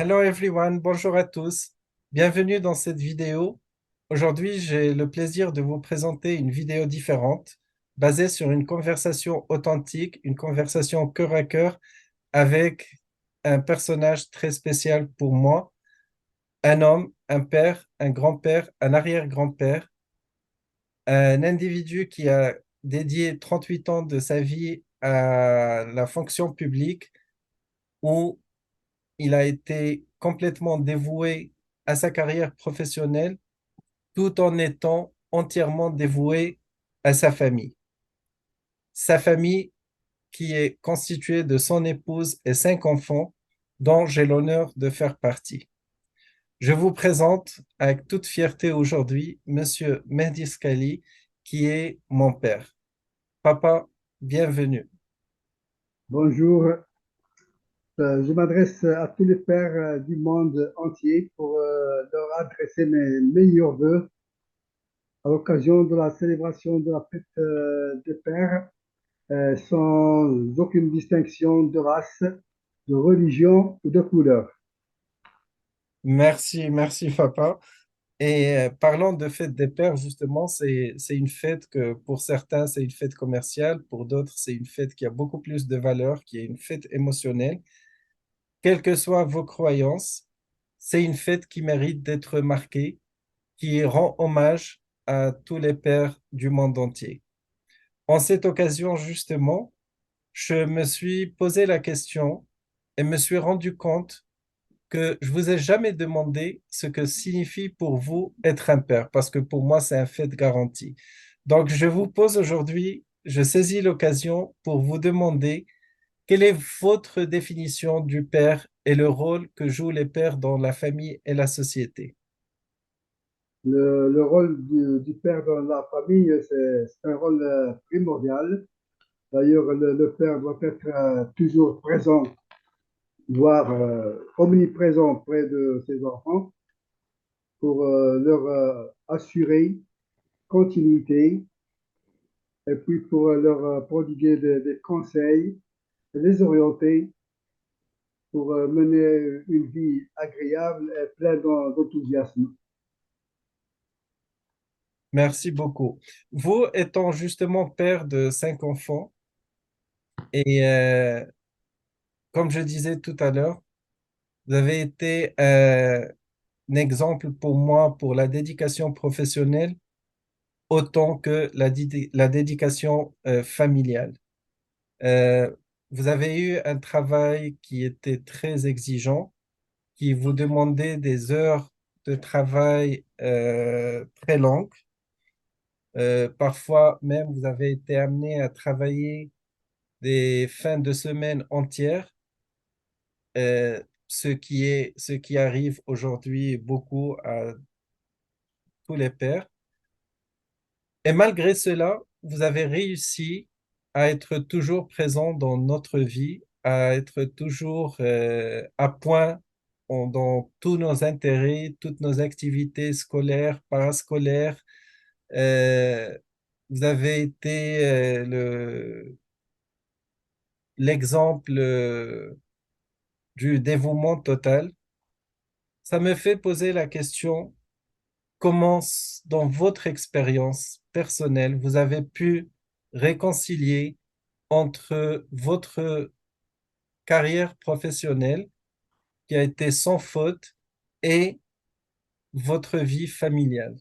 Hello everyone, bonjour à tous. Bienvenue dans cette vidéo. Aujourd'hui, j'ai le plaisir de vous présenter une vidéo différente basée sur une conversation authentique, une conversation cœur à cœur avec un personnage très spécial pour moi, un homme, un père, un grand-père, un arrière-grand-père, un individu qui a dédié 38 ans de sa vie à la fonction publique où il a été complètement dévoué à sa carrière professionnelle tout en étant entièrement dévoué à sa famille. Sa famille qui est constituée de son épouse et 5 enfants dont j'ai l'honneur de faire partie. Je vous présente avec toute fierté aujourd'hui Monsieur Mehdi Scali qui est mon père. Papa, bienvenue. Bonjour, je m'adresse à tous les pères du monde entier pour leur adresser mes meilleurs vœux à l'occasion de la célébration de la fête des pères, sans aucune distinction de race, de religion ou de couleur. Merci, merci papa. Et parlant de fête des pères, justement, c'est une fête que pour certains, c'est une fête commerciale, pour d'autres, c'est une fête qui a beaucoup plus de valeur, qui est une fête émotionnelle. Quelles que soient vos croyances, c'est une fête qui mérite d'être marquée, qui rend hommage à tous les pères du monde entier. En cette occasion, justement, je me suis posé la question et me suis rendu compte que je vous ai jamais demandé ce que signifie pour vous être un père, parce que pour moi, c'est un fait garanti. Donc, je vous pose aujourd'hui, je saisis l'occasion pour vous demander quelle est votre définition du père et le rôle que jouent les pères dans la famille et la société. Le rôle du père dans la famille, c'est un rôle primordial. D'ailleurs, le père doit être toujours présent, voire omniprésent près de ses enfants pour leur assurer continuité et puis pour leur prodiguer des conseils, les orienter pour mener une vie agréable et pleine d'enthousiasme. Merci beaucoup. Vous étant justement père de 5 enfants, et comme je disais tout à l'heure, vous avez été un exemple pour moi pour la dédication professionnelle autant que la dédication familiale. Euh, Vous avez eu un travail qui était très exigeant, qui vous demandait des heures de travail très longues. Parfois même, vous avez été amené à travailler des fins de semaine entières, ce qui arrive aujourd'hui beaucoup à tous les pères. Et malgré cela, vous avez réussi à être toujours présent dans notre vie, à être toujours à point dans tous nos intérêts, toutes nos activités scolaires, parascolaires. Euh, Vous avez été l'exemple du dévouement total. Ça me fait poser la question, comment, dans votre expérience personnelle, vous avez pu réconcilier entre votre carrière professionnelle qui a été sans faute et votre vie familiale.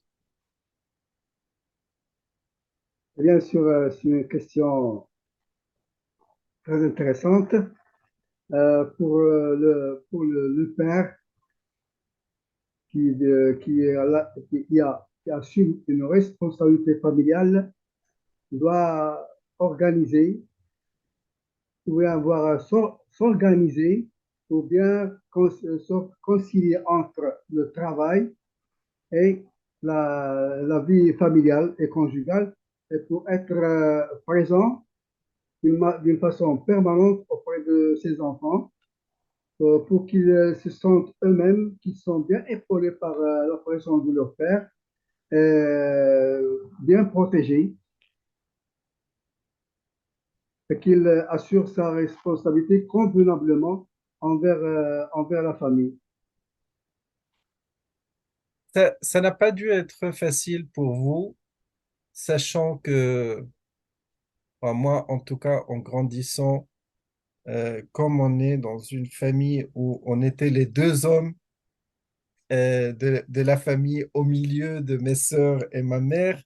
Bien sûr, c'est une question très intéressante. Pour le père qui assume une responsabilité familiale, doit organiser, ou bien avoir s'organiser pour bien concilier entre le travail et la vie familiale et conjugale et pour être présent d'une façon permanente auprès de ses enfants pour qu'ils se sentent eux-mêmes qu'ils sont bien épaulés par la présence de leur père, bien protégés et qu'il assure sa responsabilité convenablement envers la famille. Ça n'a pas dû être facile pour vous, sachant que, enfin, moi, en tout cas, en grandissant, comme on est dans une famille où on était les deux hommes de la famille au milieu de mes sœurs et ma mère,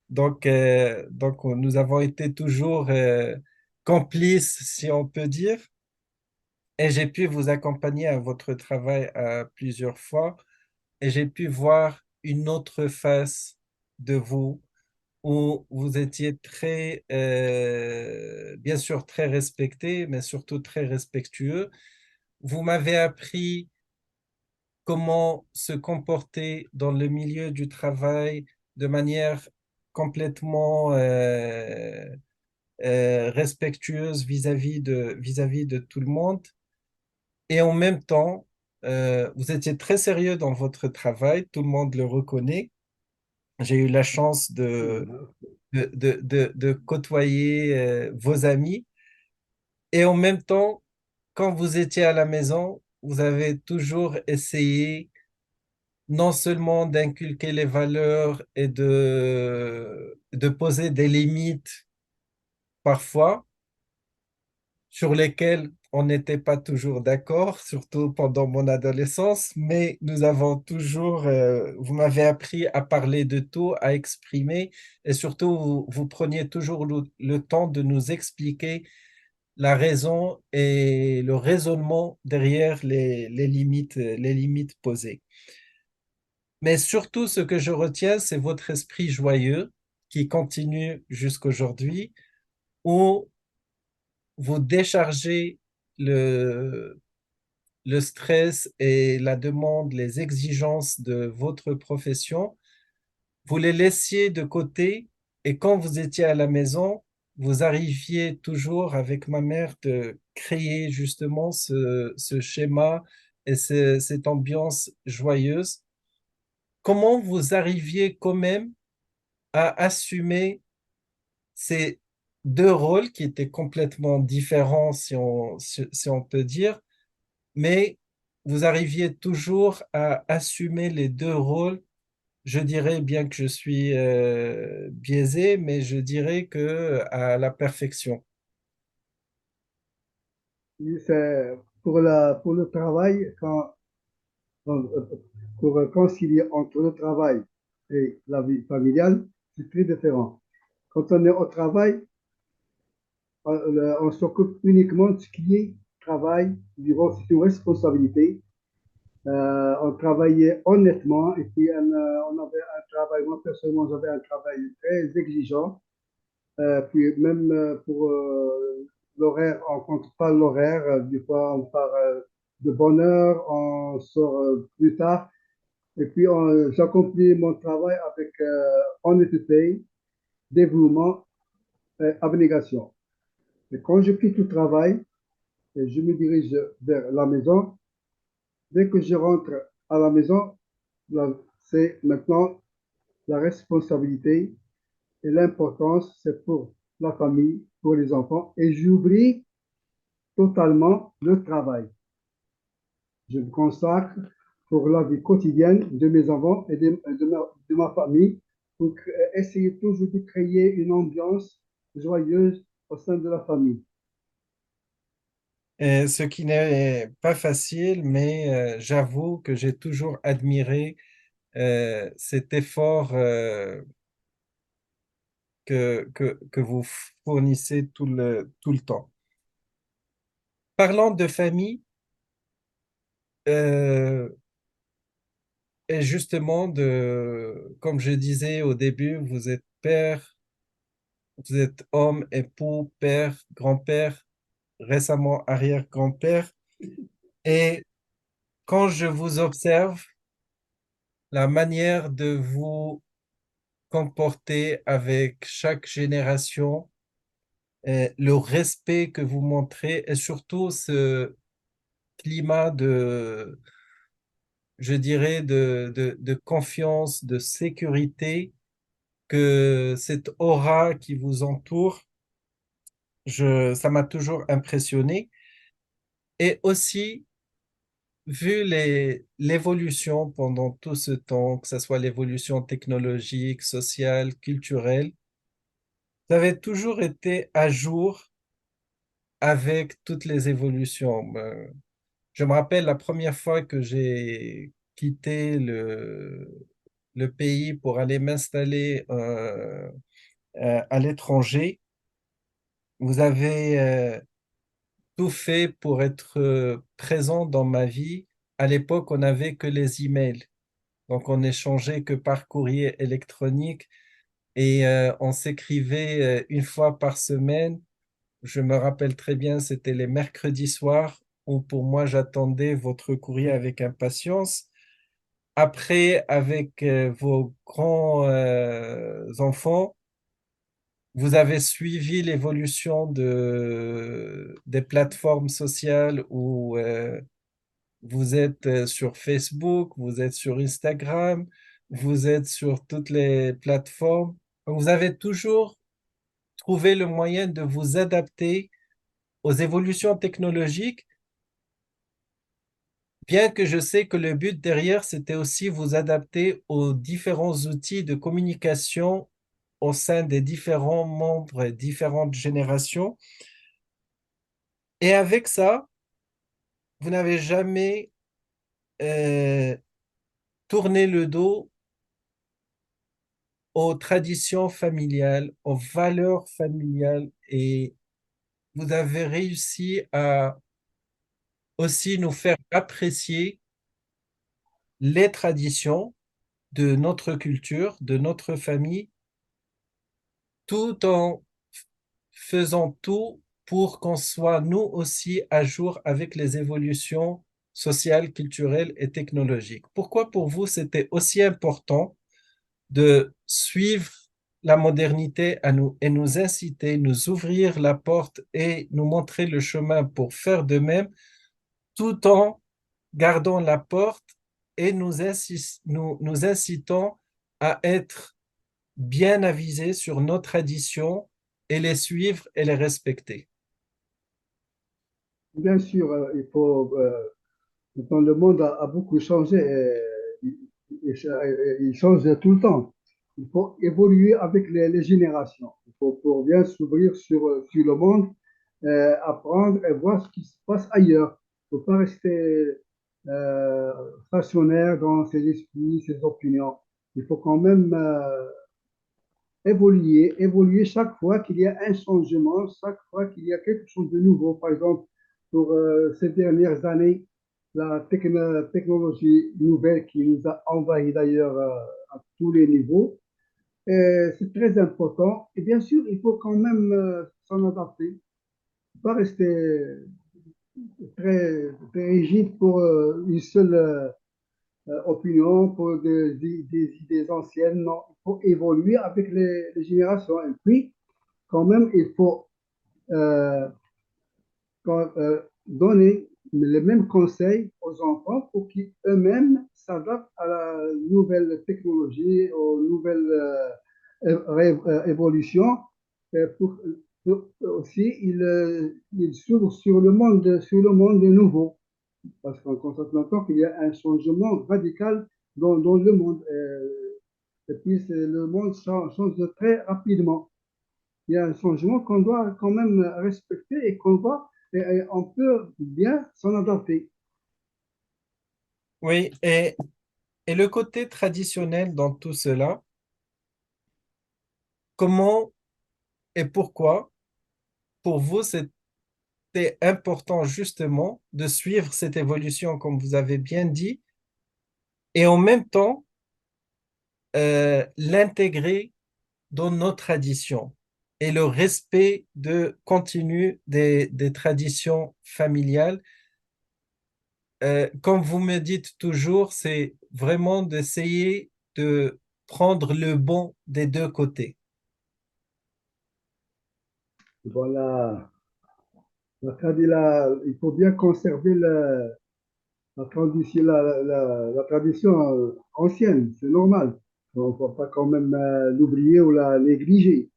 donc nous avons été toujours complices, si on peut dire, et j'ai pu vous accompagner à votre travail plusieurs fois, et j'ai pu voir une autre face de vous où vous étiez très, bien sûr, très respecté, mais surtout très respectueux. Vous m'avez appris comment se comporter dans le milieu du travail de manière complètement respectueuse vis-à-vis de tout le monde. Et en même temps, vous étiez très sérieux dans votre travail, tout le monde le reconnaît. J'ai eu la chance de côtoyer vos amis. Et en même temps, quand vous étiez à la maison, vous avez toujours essayé non seulement d'inculquer les valeurs et de poser des limites parfois sur lesquelles on n'était pas toujours d'accord, surtout pendant mon adolescence, mais nous avons toujours, vous m'avez appris à parler de tout, à exprimer, et surtout, vous preniez toujours le temps de nous expliquer la raison et le raisonnement derrière les limites posées. Mais surtout, ce que je retiens, c'est votre esprit joyeux qui continue jusqu'aujourd'hui, où vous déchargez le, le stress et la demande, les exigences de votre profession, vous les laissiez de côté et quand vous étiez à la maison, vous arriviez toujours avec ma mère de créer justement ce schéma et cette ambiance joyeuse. Comment vous arriviez quand même à assumer ces deux rôles qui étaient complètement différents, si on peut dire, mais vous arriviez toujours à assumer les deux rôles. Je dirais, bien que je suis biaisé, mais je dirais que à la perfection. Oui, c'est pour le travail, pour concilier entre le travail et la vie familiale, c'est très différent. Quand on est au travail, on s'occupe uniquement de ce qui est travail, c'est une responsabilité. On travaillait honnêtement et puis on avait un travail, moi personnellement j'avais un travail très exigeant. Puis même pour l'horaire, on ne compte pas l'horaire. Des fois on part de bonne heure, on sort plus tard. Et puis j'accomplis mon travail avec honnêteté, dévouement et abnégation. Et quand je quitte le travail et je me dirige vers la maison, dès que je rentre à la maison, c'est maintenant la responsabilité et l'importance, c'est pour la famille, pour les enfants. Et j'oublie totalement le travail. Je me consacre pour la vie quotidienne de mes enfants et de ma famille pour essayer toujours de créer une ambiance joyeuse au sein de la famille. Et ce qui n'est pas facile, mais j'avoue que j'ai toujours admiré cet effort que vous fournissez tout le temps. Parlant de famille, euh, et justement, comme je disais au début, vous êtes père, vous êtes homme, époux, père, grand-père, récemment arrière-grand-père. Et quand je vous observe, la manière de vous comporter avec chaque génération, le respect que vous montrez et surtout ce climat je dirais, de confiance, de sécurité, que cette aura qui vous entoure, ça m'a toujours impressionné. Et aussi, vu l'évolution pendant tout ce temps, que ce soit l'évolution technologique, sociale, culturelle, vous avez toujours été à jour avec toutes les évolutions. Je me rappelle la première fois que j'ai quitté le pays pour aller m'installer à l'étranger. Vous avez tout fait pour être présent dans ma vie. À l'époque, on n'avait que les emails. Donc, on échangeait que par courrier électronique et on s'écrivait une fois par semaine. Je me rappelle très bien, c'était les mercredis soirs où pour moi, j'attendais votre courrier avec impatience. Après, avec vos grands enfants, vous avez suivi l'évolution des plateformes sociales où vous êtes sur Facebook, vous êtes sur Instagram, vous êtes sur toutes les plateformes. Vous avez toujours trouvé le moyen de vous adapter aux évolutions technologiques, bien que je sais que le but derrière, c'était aussi vous adapter aux différents outils de communication au sein des différents membres et différentes générations. Et avec ça, vous n'avez jamais euh, tourné le dos aux traditions familiales, aux valeurs familiales et vous avez réussi à aussi nous faire apprécier les traditions de notre culture, de notre famille, tout en faisant tout pour qu'on soit nous aussi à jour avec les évolutions sociales, culturelles et technologiques. Pourquoi pour vous c'était aussi important de suivre la modernité à nous et nous inciter, nous ouvrir la porte et nous montrer le chemin pour faire de même, tout en gardant la porte et nous incitant à être bien avisés sur nos traditions et les suivre et les respecter. Bien sûr, quand le monde a beaucoup changé, il change tout le temps. Il faut évoluer avec les générations. Il faut pour bien s'ouvrir sur le monde, apprendre et voir ce qui se passe ailleurs. Il ne faut pas rester euh, stationnaire dans ses esprits, ses opinions. Il faut quand même évoluer chaque fois qu'il y a un changement, chaque fois qu'il y a quelque chose de nouveau. Par exemple, pour ces dernières années, la technologie nouvelle qui nous a envahi d'ailleurs à tous les niveaux, c'est très important. Et bien sûr, il faut quand même s'en adapter, pas rester très rigide pour une seule opinion, pour des idées anciennes. Non, il faut évoluer avec les générations. Et puis, quand même, il faut euh, donner les mêmes conseils aux enfants pour qu'ils eux-mêmes s'adaptent à la nouvelle technologie, aux nouvelles évolutions, pour aussi ils s'ouvrent sur le monde nouveau. Parce qu'on constate maintenant qu'il y a un changement radical dans le monde. Et puis, le monde change très rapidement. Il y a un changement qu'on doit quand même respecter et et on peut bien s'en adapter. Oui, et le côté traditionnel dans tout cela, comment et pourquoi pour vous c'était important justement de suivre cette évolution comme vous avez bien dit et en même temps l'intégrer dans nos traditions et le respect de continu des traditions familiales. Comme vous me dites toujours, c'est vraiment d'essayer de prendre le bon des deux côtés. Voilà, il faut bien conserver la tradition ancienne, c'est normal. On ne faut pas quand même l'oublier ou la négliger,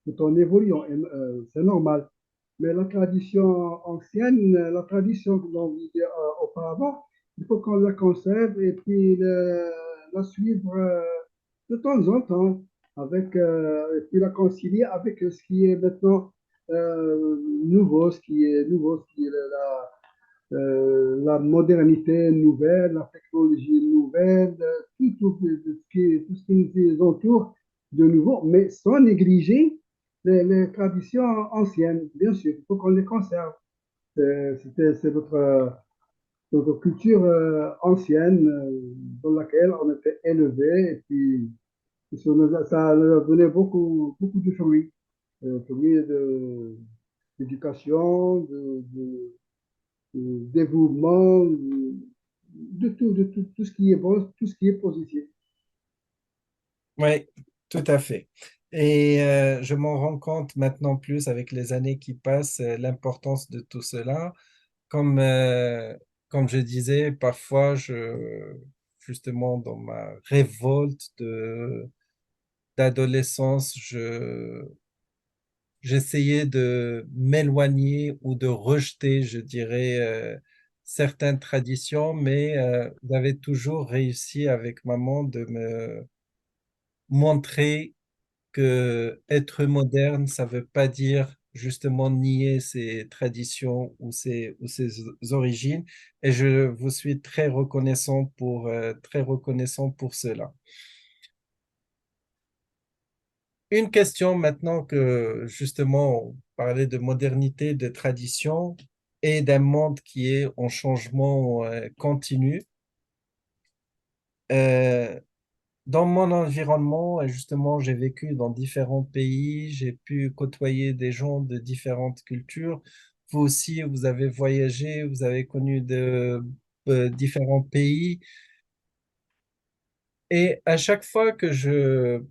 tout en évoluant, c'est normal. Mais la tradition ancienne, la tradition que l'on vivait auparavant, il faut qu'on la conserve et puis la suivre de temps en temps, et puis la concilier avec ce qui est maintenant nouveau, ce qui est la modernité nouvelle, la technologie nouvelle, tout ce qui nous entoure de nouveau, mais sans négliger les traditions anciennes, bien sûr, il faut qu'on les conserve. C'est notre culture ancienne dans laquelle on était élevé, et puis ça nous a donné beaucoup de fruits, fruits d'éducation, de dévouement, tout ce qui est bon, tout ce qui est positif. Oui, tout à fait. Et je m'en rends compte maintenant plus avec les années qui passent, l'importance de tout cela. Comme, comme je disais, parfois, justement, dans ma révolte d'adolescence, j'essayais de m'éloigner ou de rejeter, je dirais, certaines traditions, mais j'avais toujours réussi avec maman de me montrer que être moderne, ça veut pas dire justement nier ses traditions ou ses origines. Et je vous suis très reconnaissant pour cela. Une question maintenant que justement on parlait de modernité, de tradition et d'un monde qui est en changement continu. Euh, Dans mon environnement, et justement, j'ai vécu dans différents pays, j'ai pu côtoyer des gens de différentes cultures. Vous aussi, vous avez voyagé, vous avez connu différents pays. Et à chaque fois que je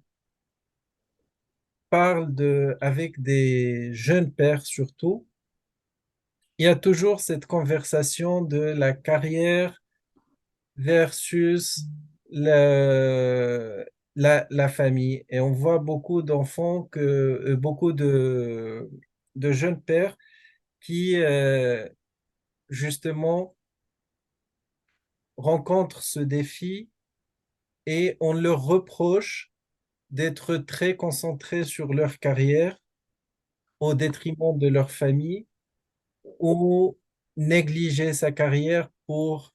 parle avec des jeunes pères surtout, il y a toujours cette conversation de la carrière versus le- la famille. Et on voit beaucoup d'enfants beaucoup de jeunes pères qui, justement, rencontrent ce défi et on leur reproche d'être très concentrés sur leur carrière au détriment de leur famille ou négliger sa carrière pour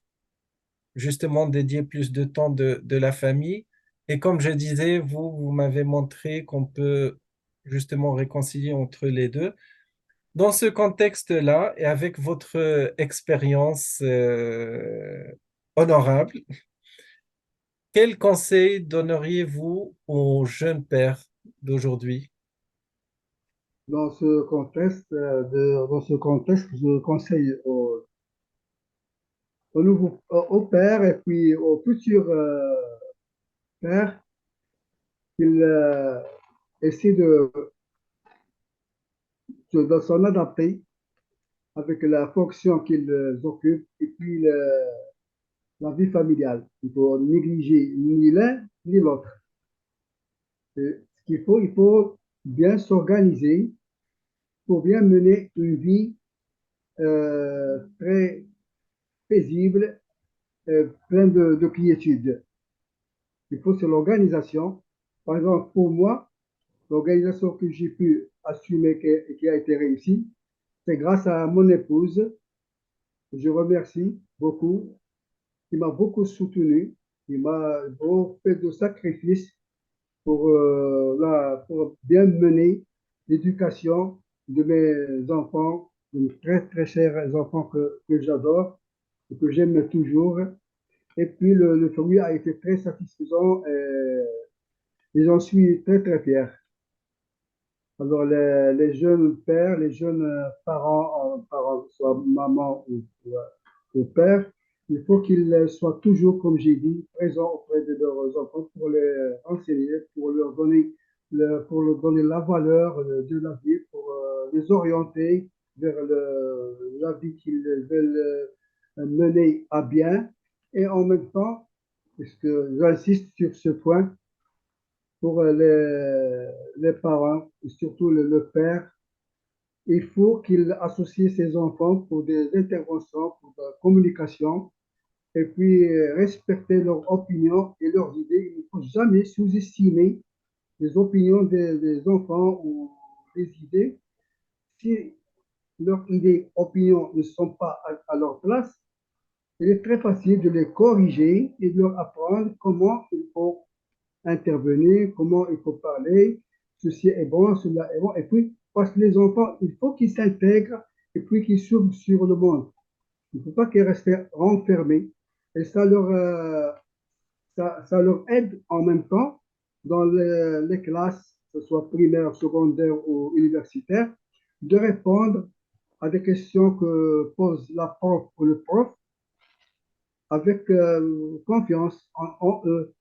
justement dédier plus de temps de la famille. Et comme je disais, vous m'avez montré qu'on peut justement réconcilier entre les deux. Dans ce contexte-là, et avec votre expérience honorable, quel conseil donneriez-vous aux jeunes pères d'aujourd'hui? Dans ce contexte, je conseille aux pères et puis aux futurs pères qu'ils essaient de s'en adapter avec la fonction qu'ils occupent et puis la vie familiale. Il faut négliger ni l'un ni l'autre. Il faut bien s'organiser pour bien mener une vie très paisible, pleine de quiétude. Il faut c'est l'organisation. Par exemple, pour moi, l'organisation que j'ai pu assumer et qui a été réussie, c'est grâce à mon épouse. Je remercie beaucoup, qui m'a beaucoup soutenu, qui m'a fait de sacrifices pour bien mener l'éducation de mes enfants, de mes très très chers enfants que j'adore et que j'aime toujours. Et puis le fruit a été très satisfaisant et j'en suis très très fier. Alors les jeunes pères, les jeunes parents, soit maman ou père, il faut qu'ils soient toujours, comme j'ai dit, présents auprès de leurs enfants pour les enseigner, pour leur donner la valeur de la vie, pour les orienter vers la vie qu'ils veulent mener à bien. Et en même temps, parce que j'insiste sur ce point, pour les parents, et surtout le père, il faut qu'il associe ses enfants pour des interventions, pour la communication, et puis respecter leurs opinions et leurs idées. Il ne faut jamais sous-estimer les opinions des enfants ou des idées. Si leurs idées, opinions ne sont pas à leur place, il est très facile de les corriger et de leur apprendre comment il faut intervenir, comment il faut parler, ceci est bon, cela est bon. Et puis, parce que les enfants, il faut qu'ils s'intègrent et puis qu'ils s'ouvrent sur le monde. Il ne faut pas qu'ils restent renfermés. Et ça leur aide en même temps dans les classes, que ce soit primaire, secondaire ou universitaire, de répondre à des questions que pose la prof ou le prof avec confiance en eux.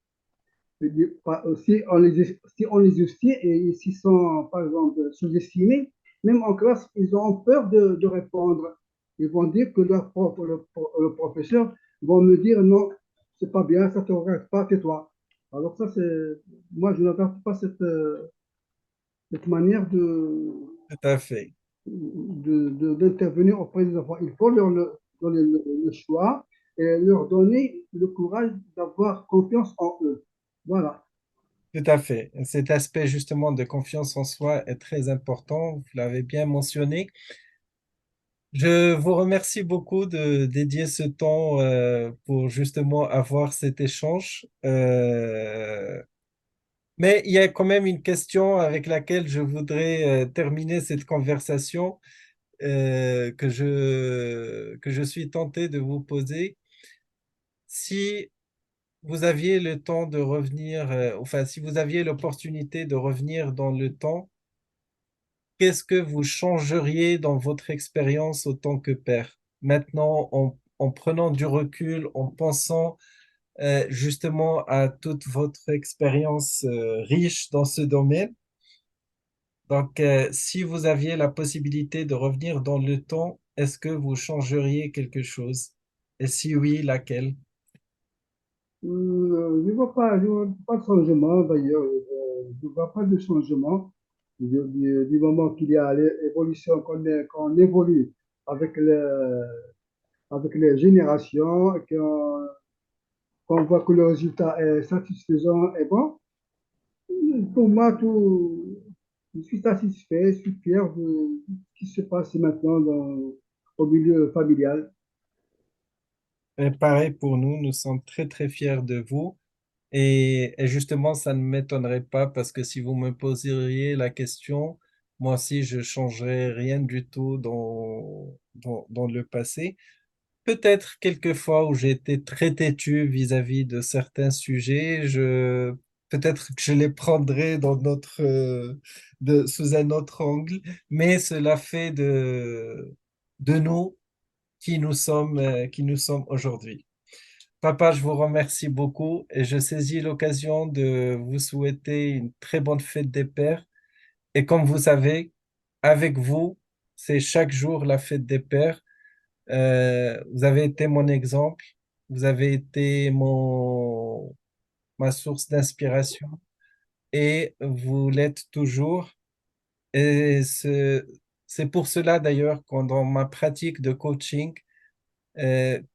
Si on les estime et s'ils sont, par exemple, sous-estimés, même en classe, ils ont peur de répondre. Ils vont dire que leur prof ou le professeur vont me dire non, c'est pas bien, ça ne te regarde pas, tais-toi. Alors ça, moi, je n'adopte pas cette manière Tout à fait. d'intervenir auprès des enfants. Il faut leur donner le choix et leur donner le courage d'avoir confiance en eux. Voilà. Tout à fait. Cet aspect justement de confiance en soi est très important. Vous l'avez bien mentionné. Je vous remercie beaucoup de dédier ce temps pour justement avoir cet échange. Mais il y a quand même une question avec laquelle je voudrais terminer cette conversation que je suis tenté de vous poser. Si vous aviez le temps de revenir, enfin, si vous aviez l'opportunité de revenir dans le temps, qu'est-ce que vous changeriez dans votre expérience en tant que père? Maintenant, en prenant du recul, en pensant justement à toute votre expérience riche dans ce domaine. Donc, si vous aviez la possibilité de revenir dans le temps, est-ce que vous changeriez quelque chose? Et si oui, laquelle? Je vois pas de changement d'ailleurs. Je ne vois pas de changement du moment qu'il y a l'évolution, qu'on évolue avec, avec les générations, qu'on voit que le résultat est satisfaisant et bon. Pour moi, je suis satisfait, je suis fier de ce qui se passe maintenant au milieu familial. Et pareil pour nous, nous sommes très très fiers de vous. Et justement, ça ne m'étonnerait pas parce que si vous me poseriez la question, moi aussi, je changerais rien du tout dans le passé. Peut-être quelques fois où j'ai été très têtu vis-à-vis de certains sujets, peut-être que je les prendrai sous un autre angle, mais cela fait de nous qui nous sommes aujourd'hui. Papa, je vous remercie beaucoup et je saisis l'occasion de vous souhaiter une très bonne fête des pères. Et comme vous savez, avec vous, c'est chaque jour la fête des pères. Vous avez été mon exemple, vous avez été ma source d'inspiration et vous l'êtes toujours. Et c'est pour cela d'ailleurs que dans ma pratique de coaching,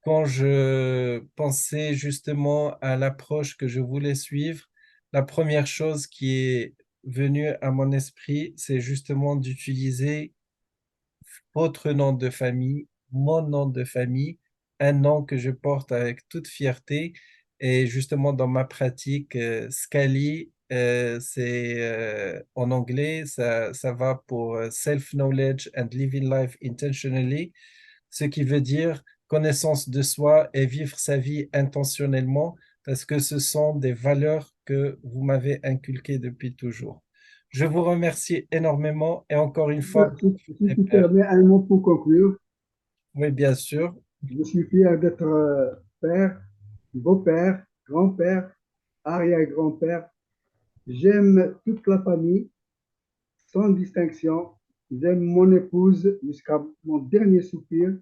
quand je pensais justement à l'approche que je voulais suivre, la première chose qui est venue à mon esprit, c'est justement d'utiliser votre nom de famille, mon nom de famille, un nom que je porte avec toute fierté. Et justement, dans ma pratique, Scali, c'est en anglais, ça va pour Self-Knowledge and Living Life Intentionally, ce qui veut dire connaissance de soi et vivre sa vie intentionnellement, parce que ce sont des valeurs que vous m'avez inculquées depuis toujours. Je vous remercie énormément et encore une fois, Si tu permets un mot pour conclure, oui, bien sûr. je suis fier d'être père, beau-père, grand-père, arrière-grand-père. J'aime toute la famille sans distinction. J'aime mon épouse jusqu'à mon dernier soupir.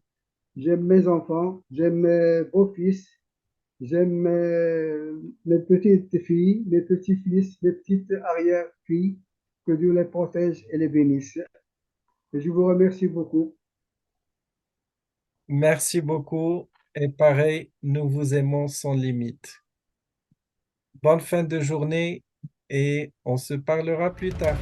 J'aime mes enfants, j'aime mes beaux-fils, j'aime mes petites filles, mes petits-fils, mes petites arrière-filles. Que Dieu les protège et les bénisse. Et je vous remercie beaucoup. Merci beaucoup Et pareil, nous vous aimons sans limite. Bonne fin de journée et on se parlera plus tard.